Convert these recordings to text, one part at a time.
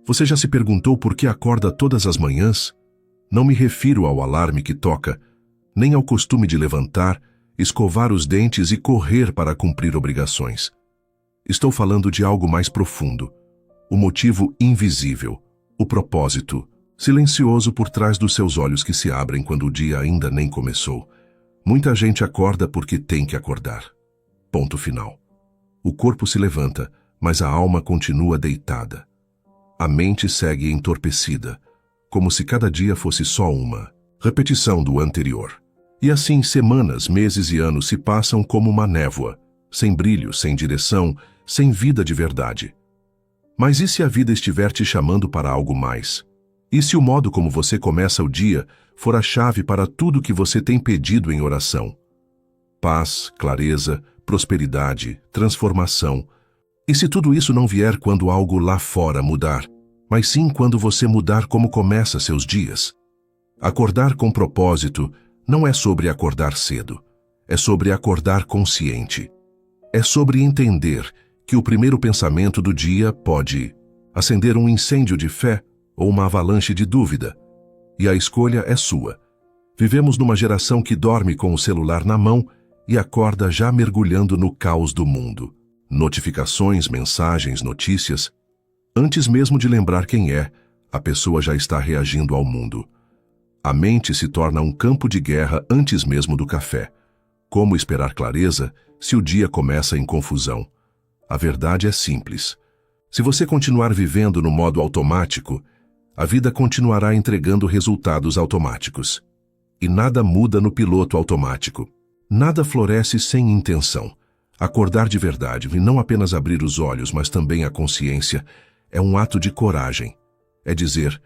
Você já se perguntou por que acorda todas as manhãs? Não me refiro ao alarme que toca, nem ao costume de levantar, escovar os dentes e correr para cumprir obrigações. Estou falando de algo mais profundo, o motivo invisível, o propósito, silencioso por trás dos seus olhos que se abrem quando o dia ainda nem começou. Muita gente acorda porque tem que acordar. Ponto final. O corpo se levanta, mas a alma continua deitada. A mente segue entorpecida, como se cada dia fosse só uma repetição do anterior. E assim semanas, meses e anos se passam como uma névoa, sem brilho, sem direção, sem vida de verdade. Mas e se a vida estiver te chamando para algo mais? E se o modo como você começa o dia for a chave para tudo que você tem pedido em oração? Paz, clareza, prosperidade, transformação. E se tudo isso não vier quando algo lá fora mudar, mas sim quando você mudar como começa seus dias? Acordar com propósito não é sobre acordar cedo, é sobre acordar consciente. É sobre entender que o primeiro pensamento do dia pode acender um incêndio de fé ou uma avalanche de dúvida. E a escolha é sua. Vivemos numa geração que dorme com o celular na mão e acorda já mergulhando no caos do mundo. Notificações, mensagens, notícias. Antes mesmo de lembrar quem é, a pessoa já está reagindo ao mundo. A mente se torna um campo de guerra antes mesmo do café. Como esperar clareza se o dia começa em confusão? A verdade é simples. Se você continuar vivendo no modo automático, a vida continuará entregando resultados automáticos. E nada muda no piloto automático. Nada floresce sem intenção. Acordar de verdade, e não apenas abrir os olhos, mas também a consciência, é um ato de coragem. É dizer,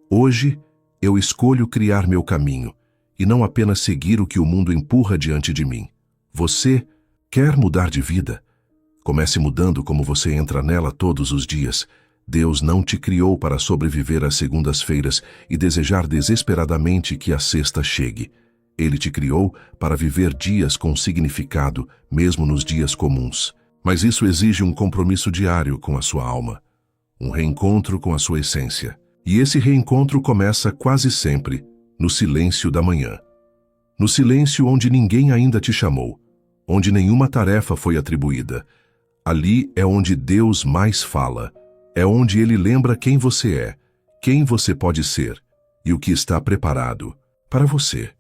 hoje eu escolho criar meu caminho, e não apenas seguir o que o mundo empurra diante de mim. Você quer mudar de vida? Comece mudando como você entra nela todos os dias. Deus não te criou para sobreviver às segundas-feiras e desejar desesperadamente que a sexta chegue. Ele te criou para viver dias com significado, mesmo nos dias comuns. Mas isso exige um compromisso diário com a sua alma, um reencontro com a sua essência. E esse reencontro começa quase sempre no silêncio da manhã. No silêncio onde ninguém ainda te chamou, onde nenhuma tarefa foi atribuída. Ali é onde Deus mais fala. É onde Ele lembra quem você é, quem você pode ser e o que está preparado para você.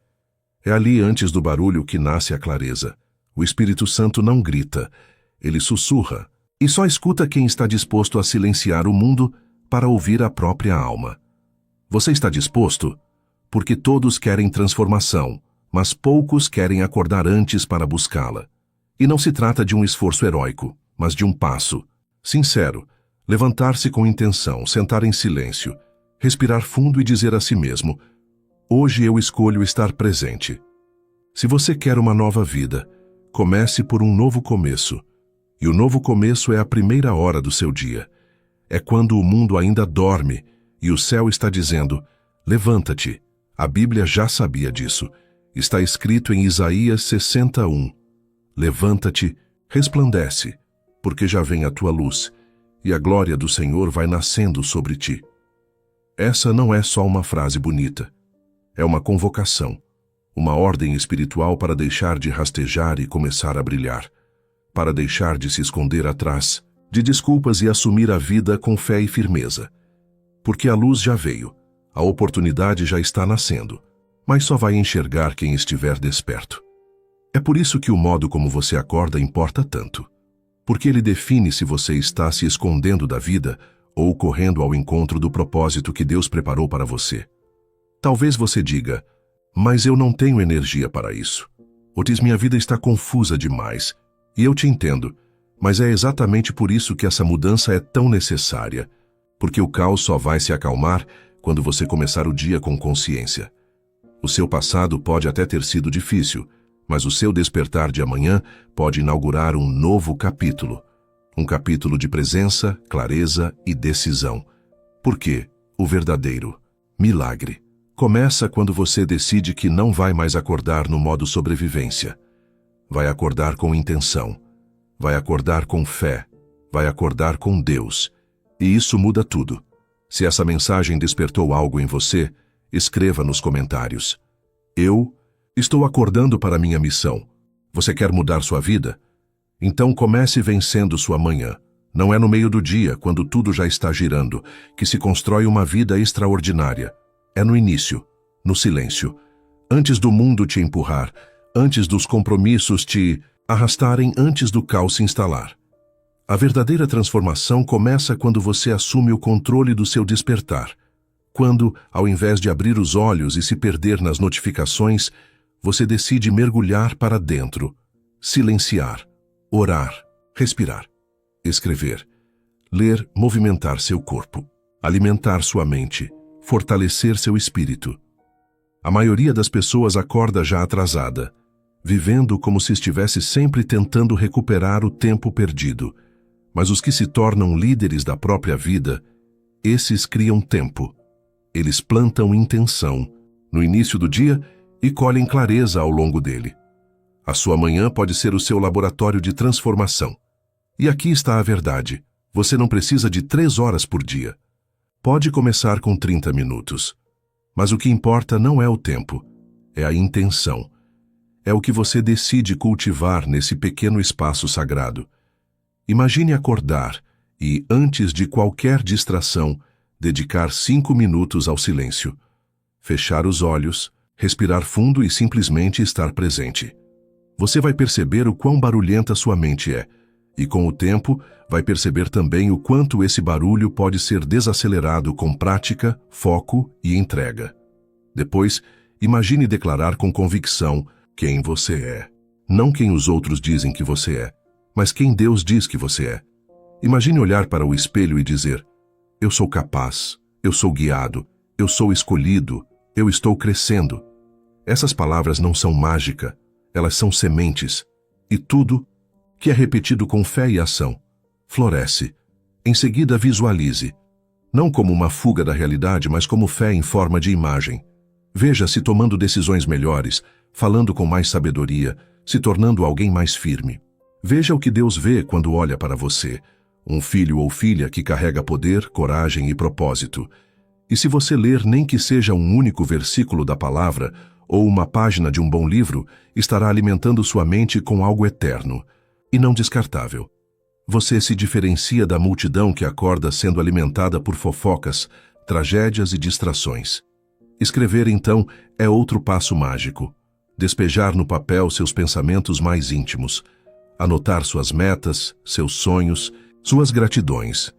É ali antes do barulho que nasce a clareza. O Espírito Santo não grita, ele sussurra. E só escuta quem está disposto a silenciar o mundo para ouvir a própria alma. Você está disposto? Porque todos querem transformação, mas poucos querem acordar antes para buscá-la. E não se trata de um esforço heróico, mas de um passo sincero. Levantar-se com intenção, sentar em silêncio, respirar fundo e dizer a si mesmo, hoje eu escolho estar presente. Se você quer uma nova vida, comece por um novo começo. E o novo começo é a primeira hora do seu dia. É quando o mundo ainda dorme e o céu está dizendo, levanta-te. A Bíblia já sabia disso. Está escrito em Isaías 61. Levanta-te, resplandece, porque já vem a tua luz, e a glória do Senhor vai nascendo sobre ti. Essa não é só uma frase bonita. É uma convocação, uma ordem espiritual para deixar de rastejar e começar a brilhar, para deixar de se esconder atrás de desculpas e assumir a vida com fé e firmeza. Porque a luz já veio, a oportunidade já está nascendo, mas só vai enxergar quem estiver desperto. É por isso que o modo como você acorda importa tanto. Porque ele define se você está se escondendo da vida ou correndo ao encontro do propósito que Deus preparou para você. Talvez você diga, mas eu não tenho energia para isso. Ou diz, minha vida está confusa demais. E eu te entendo, mas é exatamente por isso que essa mudança é tão necessária. Porque o caos só vai se acalmar quando você começar o dia com consciência. O seu passado pode até ter sido difícil, mas o seu despertar de amanhã pode inaugurar um novo capítulo. Um capítulo de presença, clareza e decisão. Porque o verdadeiro milagre começa quando você decide que não vai mais acordar no modo sobrevivência. Vai acordar com intenção. Vai acordar com fé. Vai acordar com Deus. E isso muda tudo. Se essa mensagem despertou algo em você, escreva nos comentários. Eu estou acordando para minha missão. Você quer mudar sua vida? Então comece vencendo sua manhã. Não é no meio do dia, quando tudo já está girando, que se constrói uma vida extraordinária. É no início, no silêncio. Antes do mundo te empurrar, antes dos compromissos te arrastarem, antes do caos se instalar. A verdadeira transformação começa quando você assume o controle do seu despertar. Quando, ao invés de abrir os olhos e se perder nas notificações, você decide mergulhar para dentro, silenciar, orar, respirar, escrever, ler, movimentar seu corpo, alimentar sua mente, fortalecer seu espírito. A maioria das pessoas acorda já atrasada, vivendo como se estivesse sempre tentando recuperar o tempo perdido. Mas os que se tornam líderes da própria vida, esses criam tempo. Eles plantam intenção no início do dia e colhem clareza ao longo dele. A sua manhã pode ser o seu laboratório de transformação. E aqui está a verdade. Você não precisa de 3 horas por dia. Pode começar com 30 minutos. Mas o que importa não é o tempo, é a intenção. É o que você decide cultivar nesse pequeno espaço sagrado. Imagine acordar e, antes de qualquer distração, dedicar 5 minutos ao silêncio. Fechar os olhos, respirar fundo e simplesmente estar presente. Você vai perceber o quão barulhenta sua mente é, e com o tempo vai perceber também o quanto esse barulho pode ser desacelerado com prática, foco e entrega. Depois, imagine declarar com convicção quem você é. Não quem os outros dizem que você é, mas quem Deus diz que você é. Imagine olhar para o espelho e dizer: eu sou capaz, eu sou guiado, eu sou escolhido, eu estou crescendo. Essas palavras não são mágica, elas são sementes. E tudo que é repetido com fé e ação floresce. Em seguida, visualize, não como uma fuga da realidade, mas como fé em forma de imagem. Veja-se tomando decisões melhores, falando com mais sabedoria, se tornando alguém mais firme. Veja o que Deus vê quando olha para você, um filho ou filha que carrega poder, coragem e propósito. E se você ler nem que seja um único versículo da palavra ou uma página de um bom livro, estará alimentando sua mente com algo eterno e não descartável. Você se diferencia da multidão que acorda sendo alimentada por fofocas, tragédias e distrações. Escrever, então, é outro passo mágico. Despejar no papel seus pensamentos mais íntimos. Anotar suas metas, seus sonhos, suas gratidões.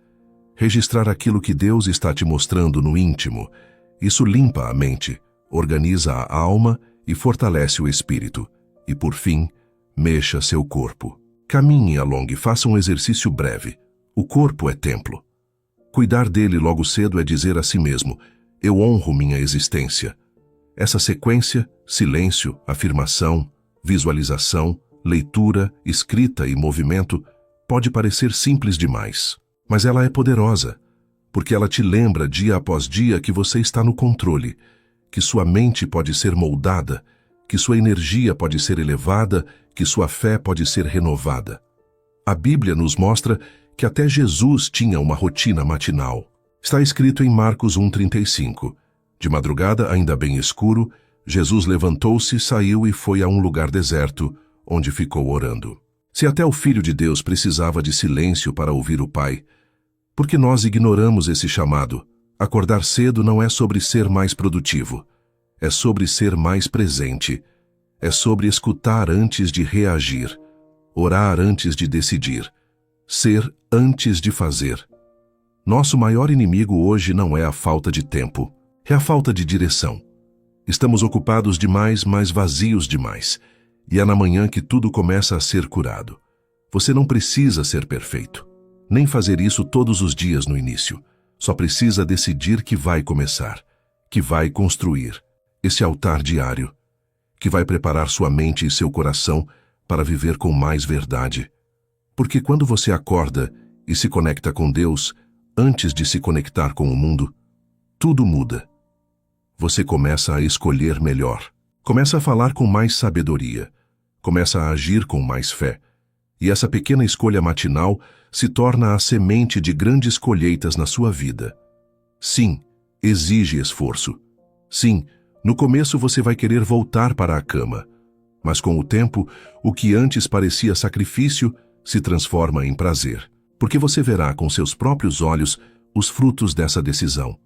Registrar aquilo que Deus está te mostrando no íntimo. Isso limpa a mente, organiza a alma e fortalece o espírito. E, por fim, mexa seu corpo. Caminhe, alongue, faça um exercício breve. O corpo é templo. Cuidar dele logo cedo é dizer a si mesmo: eu honro minha existência. Essa sequência, silêncio, afirmação, visualização, leitura, escrita e movimento, pode parecer simples demais, mas ela é poderosa, porque ela te lembra dia após dia que você está no controle, que sua mente pode ser moldada, que sua energia pode ser elevada, que sua fé pode ser renovada. A Bíblia nos mostra que até Jesus tinha uma rotina matinal. Está escrito em Marcos 1,35. De madrugada, ainda bem escuro, Jesus levantou-se, saiu e foi a um lugar deserto, onde ficou orando. Se até o Filho de Deus precisava de silêncio para ouvir o Pai, por que nós ignoramos esse chamado? Acordar cedo não é sobre ser mais produtivo. É sobre ser mais presente. É sobre escutar antes de reagir. Orar antes de decidir. Ser antes de fazer. Nosso maior inimigo hoje não é a falta de tempo. É a falta de direção. Estamos ocupados demais, mas vazios demais. E é na manhã que tudo começa a ser curado. Você não precisa ser perfeito, nem fazer isso todos os dias no início. Só precisa decidir que vai começar, que vai construir esse altar diário, que vai preparar sua mente e seu coração para viver com mais verdade. Porque quando você acorda e se conecta com Deus, antes de se conectar com o mundo, tudo muda. Você começa a escolher melhor. Começa a falar com mais sabedoria, começa a agir com mais fé, e essa pequena escolha matinal se torna a semente de grandes colheitas na sua vida. Sim, exige esforço. Sim, no começo você vai querer voltar para a cama. Mas com o tempo, o que antes parecia sacrifício se transforma em prazer, porque você verá com seus próprios olhos os frutos dessa decisão.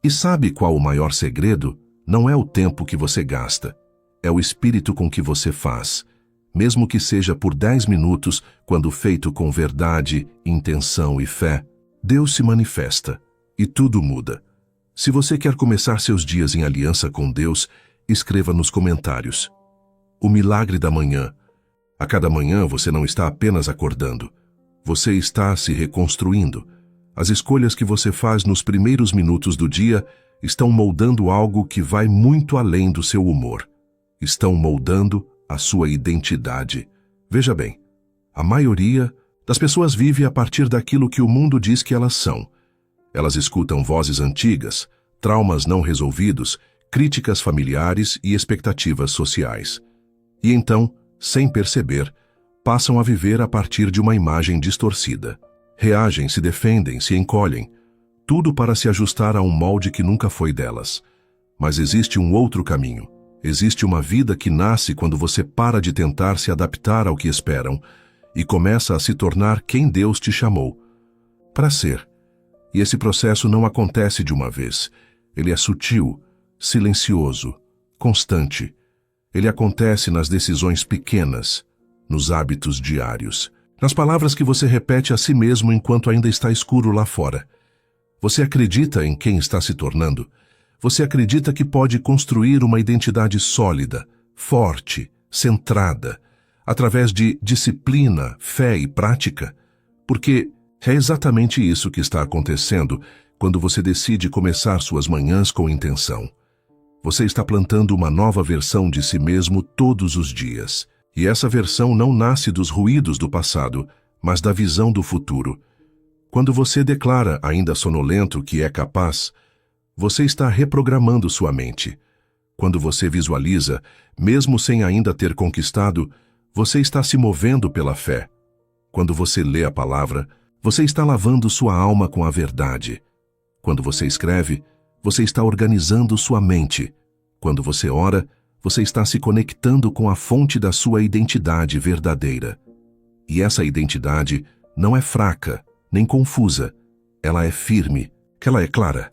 E sabe qual o maior segredo? Não é o tempo que você gasta, é o espírito com que você faz. Mesmo que seja por 10 minutos, quando feito com verdade, intenção e fé, Deus se manifesta e tudo muda. Se você quer começar seus dias em aliança com Deus, escreva nos comentários: o milagre da manhã. A cada manhã você não está apenas acordando, você está se reconstruindo. As escolhas que você faz nos primeiros minutos do dia estão moldando algo que vai muito além do seu humor. Estão moldando a sua identidade. Veja bem, a maioria das pessoas vive a partir daquilo que o mundo diz que elas são. Elas escutam vozes antigas, traumas não resolvidos, críticas familiares e expectativas sociais. E então, sem perceber, passam a viver a partir de uma imagem distorcida. Reagem, se defendem, se encolhem, tudo para se ajustar a um molde que nunca foi delas. Mas existe um outro caminho. Existe uma vida que nasce quando você para de tentar se adaptar ao que esperam e começa a se tornar quem Deus te chamou para ser. E esse processo não acontece de uma vez. Ele é sutil, silencioso, constante. Ele acontece nas decisões pequenas, nos hábitos diários, nas palavras que você repete a si mesmo enquanto ainda está escuro lá fora. Você acredita em quem está se tornando? Você acredita que pode construir uma identidade sólida, forte, centrada, através de disciplina, fé e prática? Porque é exatamente isso que está acontecendo quando você decide começar suas manhãs com intenção. Você está plantando uma nova versão de si mesmo todos os dias. E essa versão não nasce dos ruídos do passado, mas da visão do futuro. Quando você declara, ainda sonolento, que é capaz, você está reprogramando sua mente. Quando você visualiza, mesmo sem ainda ter conquistado, você está se movendo pela fé. Quando você lê a palavra, você está lavando sua alma com a verdade. Quando você escreve, você está organizando sua mente. Quando você ora, você está se conectando com a fonte da sua identidade verdadeira. E essa identidade não é fraca, nem confusa. Ela é firme, ela é clara.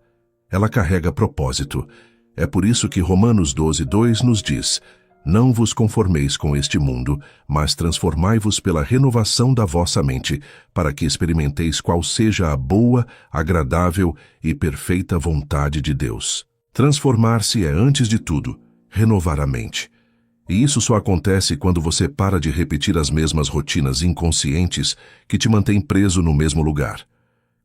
Ela carrega propósito. É por isso que Romanos 12:2 nos diz: não vos conformeis com este mundo, mas transformai-vos pela renovação da vossa mente, para que experimenteis qual seja a boa, agradável e perfeita vontade de Deus. Transformar-se é, antes de tudo, renovar a mente. E isso só acontece quando você para de repetir as mesmas rotinas inconscientes que te mantêm preso no mesmo lugar.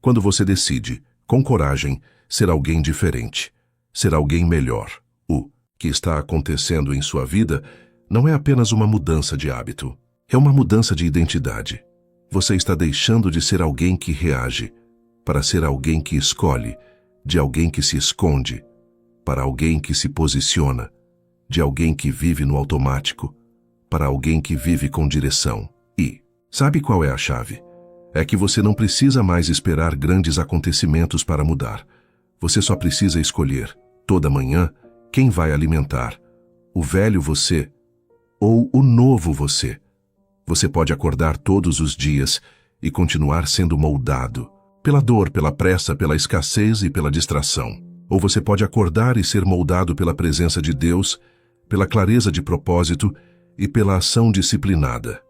Quando você decide, com coragem, ser alguém diferente, ser alguém melhor. O que está acontecendo em sua vida não é apenas uma mudança de hábito, é uma mudança de identidade. Você está deixando de ser alguém que reage, para ser alguém que escolhe, de alguém que se esconde, para alguém que se posiciona, de alguém que vive no automático, para alguém que vive com direção. E sabe qual é a chave? É que você não precisa mais esperar grandes acontecimentos para mudar. Você só precisa escolher, toda manhã, quem vai alimentar, o velho você ou o novo você. Você pode acordar todos os dias e continuar sendo moldado pela dor, pela pressa, pela escassez e pela distração. Ou você pode acordar e ser moldado pela presença de Deus, pela clareza de propósito e pela ação disciplinada.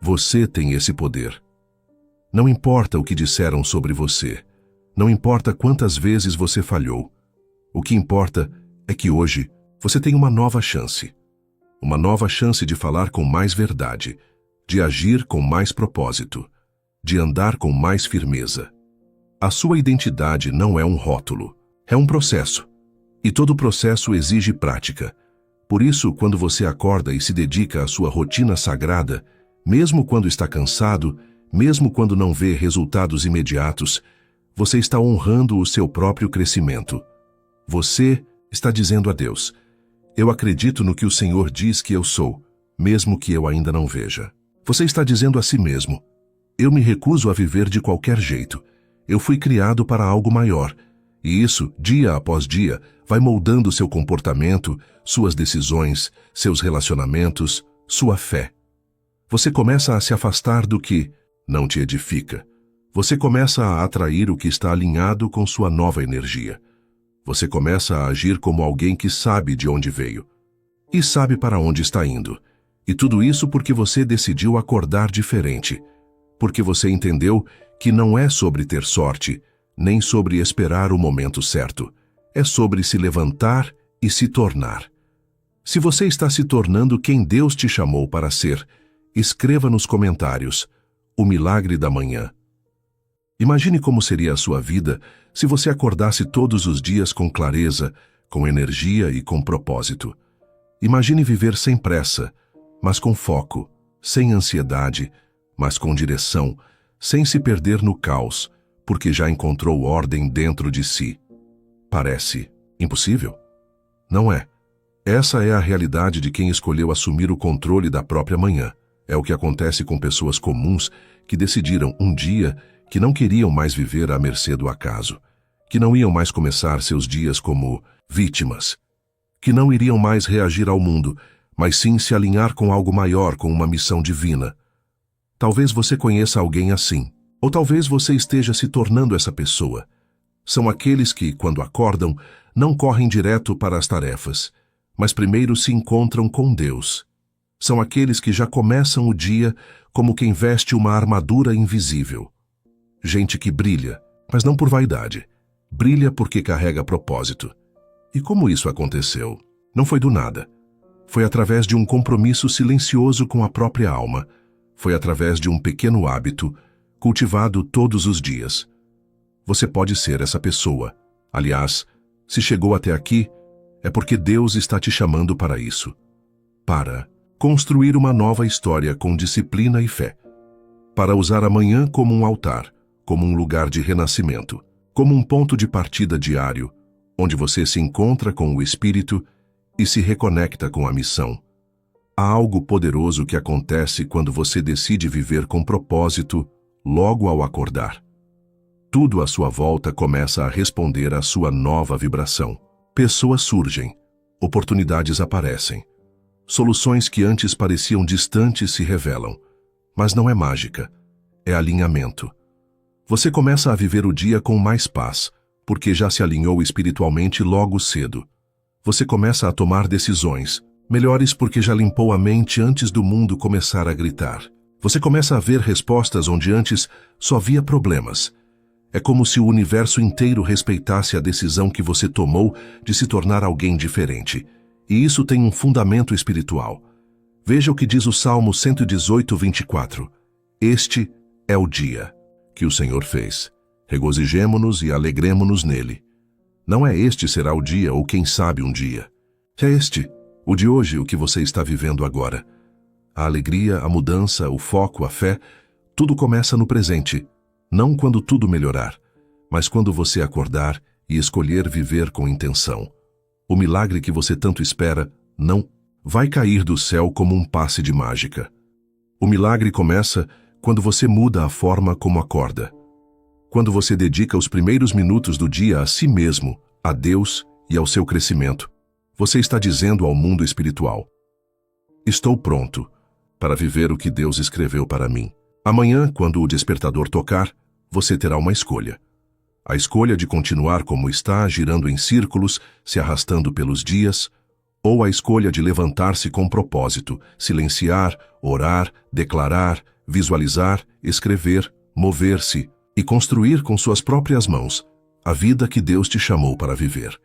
Você tem esse poder. Não importa o que disseram sobre você. Não importa quantas vezes você falhou. O que importa é que hoje você tem uma nova chance. Uma nova chance de falar com mais verdade, de agir com mais propósito, de andar com mais firmeza. A sua identidade não é um rótulo, é um processo. E todo processo exige prática. Por isso, quando você acorda e se dedica à sua rotina sagrada, mesmo quando está cansado, mesmo quando não vê resultados imediatos, você está honrando o seu próprio crescimento. Você está dizendo a Deus: eu acredito no que o Senhor diz que eu sou, mesmo que eu ainda não veja. Você está dizendo a si mesmo: eu me recuso a viver de qualquer jeito. Eu fui criado para algo maior, E isso, dia após dia, vai moldando seu comportamento, suas decisões, seus relacionamentos, sua fé. Você começa a se afastar do que não te edifica. Você começa a atrair o que está alinhado com sua nova energia. Você começa a agir como alguém que sabe de onde veio e sabe para onde está indo. E tudo isso porque você decidiu acordar diferente, porque você entendeu que não é sobre ter sorte, nem sobre esperar o momento certo. É sobre se levantar e se tornar. Se você está se tornando quem Deus te chamou para ser, escreva nos comentários: o milagre da manhã. Imagine como seria a sua vida se você acordasse todos os dias com clareza, com energia e com propósito. Imagine viver sem pressa, mas com foco, sem ansiedade, mas com direção, sem se perder no caos, porque já encontrou ordem dentro de si. Parece impossível? Não é. Essa é a realidade de quem escolheu assumir o controle da própria manhã. É o que acontece com pessoas comuns que decidiram um dia que não queriam mais viver à mercê do acaso, que não iam mais começar seus dias como vítimas, que não iriam mais reagir ao mundo, mas sim se alinhar com algo maior, com uma missão divina. Talvez você conheça alguém assim, ou talvez você esteja se tornando essa pessoa. São aqueles que, quando acordam, não correm direto para as tarefas, mas primeiro se encontram com Deus. São aqueles que já começam o dia como quem veste uma armadura invisível. Gente que brilha, mas não por vaidade. Brilha porque carrega propósito. E como isso aconteceu? Não foi do nada. Foi através de um compromisso silencioso com a própria alma. Foi através de um pequeno hábito, cultivado todos os dias. Você pode ser essa pessoa. Aliás, se chegou até aqui, é porque Deus está te chamando para isso. Para construir uma nova história com disciplina e fé. Para usar a manhã como um altar, como um lugar de renascimento, como um ponto de partida diário, onde você se encontra com o Espírito e se reconecta com a missão. Há algo poderoso que acontece quando você decide viver com propósito logo ao acordar. Tudo à sua volta começa a responder à sua nova vibração. Pessoas surgem, oportunidades aparecem. Soluções que antes pareciam distantes se revelam. Mas não é mágica, é alinhamento. Você começa a viver o dia com mais paz, porque já se alinhou espiritualmente logo cedo. Você começa a tomar decisões, melhores porque já limpou a mente antes do mundo começar a gritar. Você começa a ver respostas onde antes só via problemas. É como se o universo inteiro respeitasse a decisão que você tomou de se tornar alguém diferente. E isso tem um fundamento espiritual. Veja o que diz o Salmo 118, 24. Este é o dia que o Senhor fez. Regozijemo-nos e alegremo-nos nele. Não é este será o dia ou quem sabe um dia. É este, o de hoje, o que você está vivendo agora. A alegria, a mudança, o foco, a fé, tudo começa no presente. Não quando tudo melhorar, mas quando você acordar e escolher viver com intenção. O milagre que você tanto espera não vai cair do céu como um passe de mágica. O milagre começa quando você muda a forma como acorda. Quando você dedica os primeiros minutos do dia a si mesmo, a Deus e ao seu crescimento, você está dizendo ao mundo espiritual: estou pronto para viver o que Deus escreveu para mim. Amanhã, quando o despertador tocar, você terá uma escolha. A escolha de continuar como está, girando em círculos, se arrastando pelos dias, ou a escolha de levantar-se com propósito, silenciar, orar, declarar, visualizar, escrever, mover-se e construir com suas próprias mãos a vida que Deus te chamou para viver.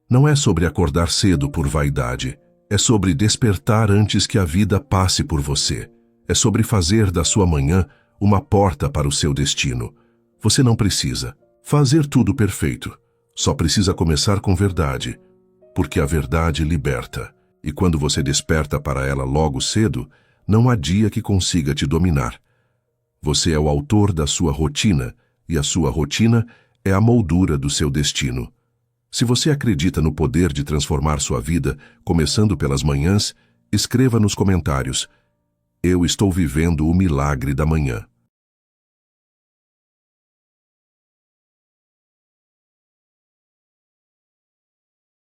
Não é sobre acordar cedo por vaidade, é sobre despertar antes que a vida passe por você. É sobre fazer da sua manhã uma porta para o seu destino. Você não precisa fazer tudo perfeito. Só precisa começar com verdade, porque a verdade liberta. E quando você desperta para ela logo cedo, não há dia que consiga te dominar. Você é o autor da sua rotina, e a sua rotina é a moldura do seu destino. Se você acredita no poder de transformar sua vida, começando pelas manhãs, escreva nos comentários: eu estou vivendo o milagre da manhã.